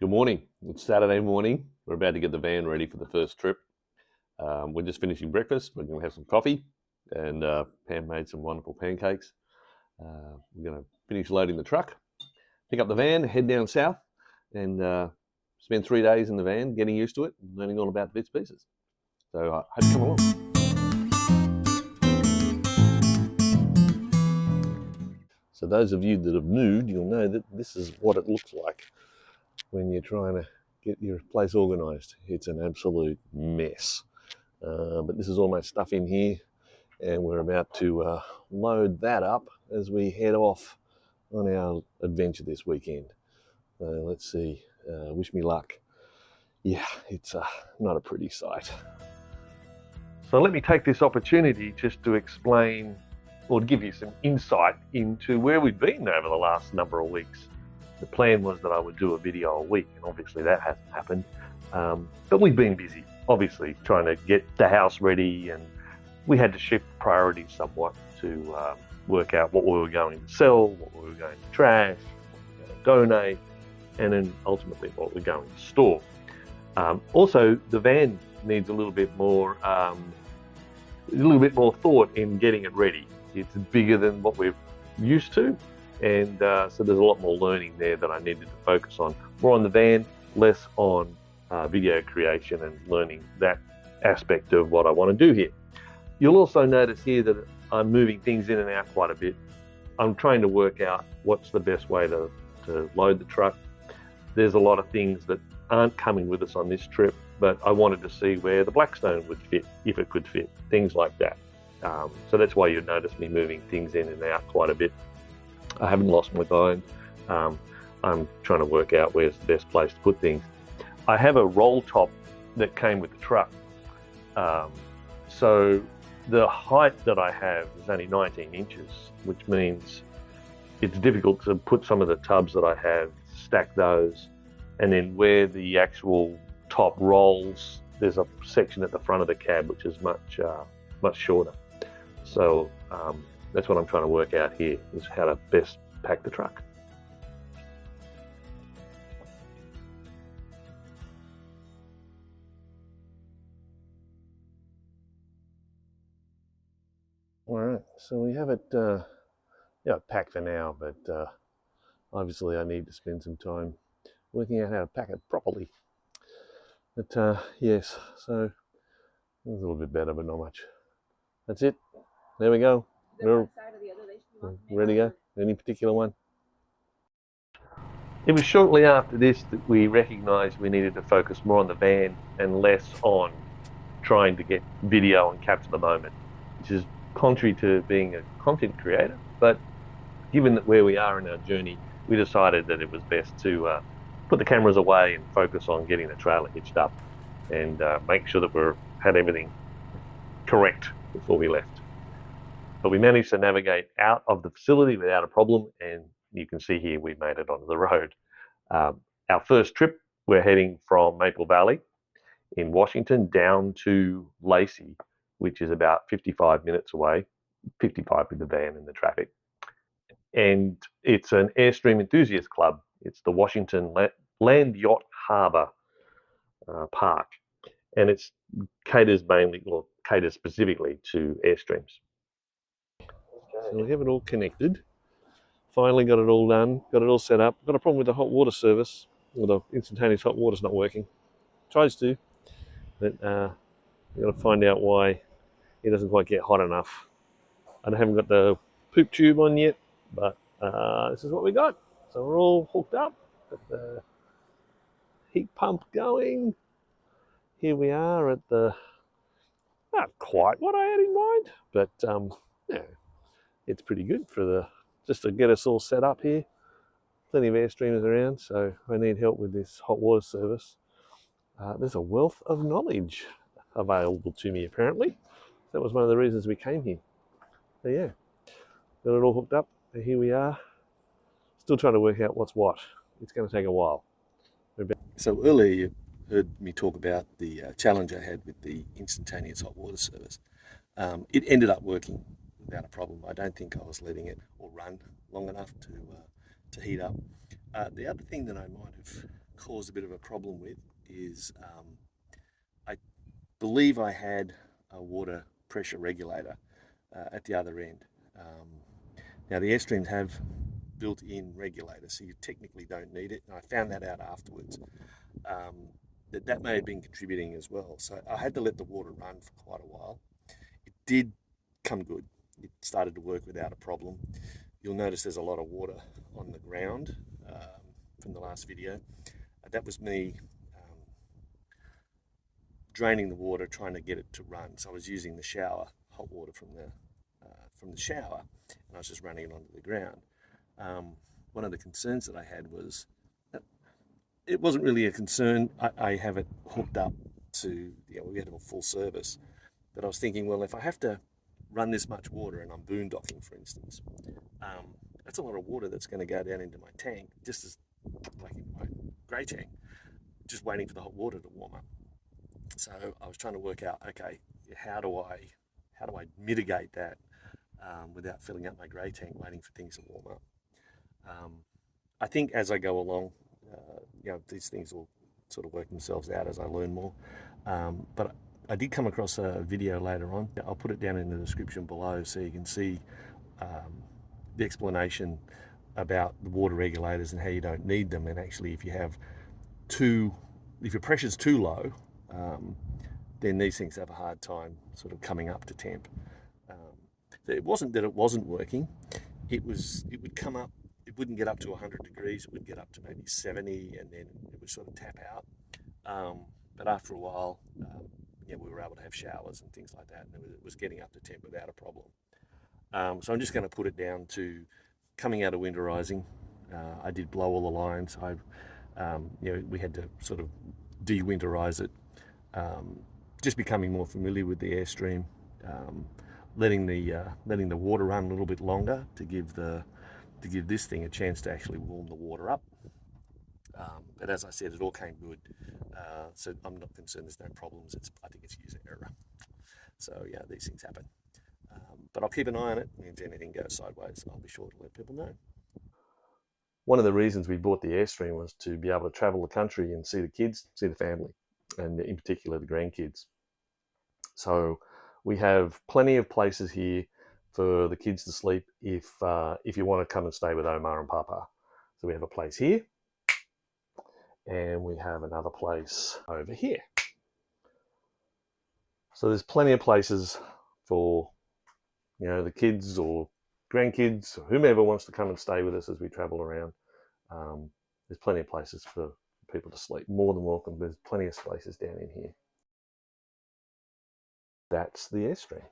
Good morning. It's Saturday morning. We're about to get the van ready for the first trip. We're just finishing breakfast. We're going to have some coffee, and Pam made some wonderful pancakes. We're going to finish loading the truck, pick up the van, head down south, and spend 3 days in the van getting used to it and learning all about the bits and pieces. So I hope you come along. So those of you that have moved, you'll know that this is what it looks like when you're trying to get your place organised. It's an absolute mess. But this is all my stuff in here, and we're about to load that up as we head off on our adventure this weekend. Let's see, wish me luck. Yeah, it's not a pretty sight. So let me take this opportunity just to explain or to give you some insight into where we've been over the last number of weeks. The plan was that I would do a video a week, and obviously that hasn't happened. But we've been busy, obviously, trying to get the house ready, and we had to shift priorities somewhat to work out what we were going to sell, what we were going to trash, what we were going to donate, and then ultimately what we're going to store. Also, the van needs a little bit more thought in getting it ready. It's bigger than what we're used to, and so there's a lot more learning there that I needed to focus on. More on the van, less on video creation and learning that aspect of what I want to do here. You'll also notice here that I'm moving things in and out quite a bit. I'm trying to work out what's the best way to load the truck. There's a lot of things that aren't coming with us on this trip, but I wanted to see where the Blackstone would fit, if it could fit, things like that. So that's why you notice me moving things in and out quite a bit. I haven't lost my mind. I'm trying to work out where's the best place to put things. I have a roll top that came with the truck. So the height that I have is only 19 inches, which means it's difficult to put some of the tubs that I have, stack those, and then where the actual top rolls, there's a section at the front of the cab which is much shorter. So that's what I'm trying to work out here, is how to best pack the truck. All right, so we have it packed for now, but obviously I need to spend some time working out how to pack it properly. But yes, so a little bit better, but not much. That's it. There we go. We're ready to go. Any particular one? It was shortly after this that we recognised we needed to focus more on the van and less on trying to get video and capture the moment, which is contrary to being a content creator. But given that where we are in our journey, we decided that it was best to put the cameras away and focus on getting the trailer hitched up and make sure that we had everything correct before we left. But we managed to navigate out of the facility without a problem, and you can see here we made it onto the road. Our first trip, we're heading from Maple Valley in Washington down to Lacey, which is about 55 minutes away, 55 with the van and the traffic. And it's an Airstream enthusiast club. It's the Washington Land Yacht Harbor Park, and it caters specifically to Airstreams. So we have it all connected. Finally got it all done, got it all set up. Got a problem with the hot water service, or the instantaneous hot water's not working. Tries to, but we've got to find out why it doesn't quite get hot enough. I haven't got the poop tube on yet, but this is what we got. So we're all hooked up, got the heat pump going. Here we are at the, not quite what I had in mind, but yeah, it's pretty good for just to get us all set up here. Plenty of Airstreamers around, so I need help with this hot water service. There's a wealth of knowledge available to me, apparently. That was one of the reasons we came here. So yeah, got it all hooked up, and here we are. Still trying to work out what's what. It's going to take a while. So earlier you heard me talk about the challenge I had with the instantaneous hot water service. It ended up working without a problem. I don't think I was letting it all run long enough to heat up. The other thing that I might have caused a bit of a problem with is I believe I had a water pressure regulator at the other end. Now the Airstreams have built-in regulators, so you technically don't need it. And I found that out afterwards. That may have been contributing as well. So I had to let the water run for quite a while. It did come good. It started to work without a problem. You'll notice there's a lot of water on the ground from the last video. That was me draining the water, trying to get it to run. So I was using the shower, hot water from the shower, and I was just running it onto the ground. One of the concerns that I had was, it wasn't really a concern. I have it hooked up to, we had a full service. But I was thinking, well, if I have to run this much water and I'm boondocking, for instance, that's a lot of water that's going to go down into my tank, just as like in my grey tank, just waiting for the hot water to warm up. So I was trying to work out, okay, how do I mitigate that without filling up my grey tank, waiting for things to warm up. I think as I go along, these things will sort of work themselves out as I learn more. But I did come across a video later on. I'll put it down in the description below so you can see the explanation about the water regulators and how you don't need them. And actually, if your pressure's too low, then these things have a hard time sort of coming up to temp. It wasn't that it wasn't working. It would come up. It wouldn't get up to 100 degrees. It would get up to maybe 70, and then it would sort of tap out. But after a while, we were able to have showers and things like that, and it was getting up to temp without a problem. So I'm just going to put it down to coming out of winterizing. I did blow all the lines. We had to sort of de-winterize it. Just becoming more familiar with the Airstream, letting the water run a little bit longer to give this thing a chance to actually warm the water up. But as I said, it all came good, so I'm not concerned. There's no problems. I think it's user error. So yeah, these things happen. But I'll keep an eye on it. If anything goes sideways, I'll be sure to let people know. One of the reasons we bought the Airstream was to be able to travel the country and see the kids, see the family, and in particular the grandkids. So we have plenty of places here for the kids to sleep if you want to come and stay with Omar and Papa. So we have a place here, and we have another place over here. So there's plenty of places for the kids or grandkids or whomever wants to come and stay with us as we travel around. There's plenty of places for people to sleep. More than welcome. There's plenty of spaces down in here. That's the Airstream.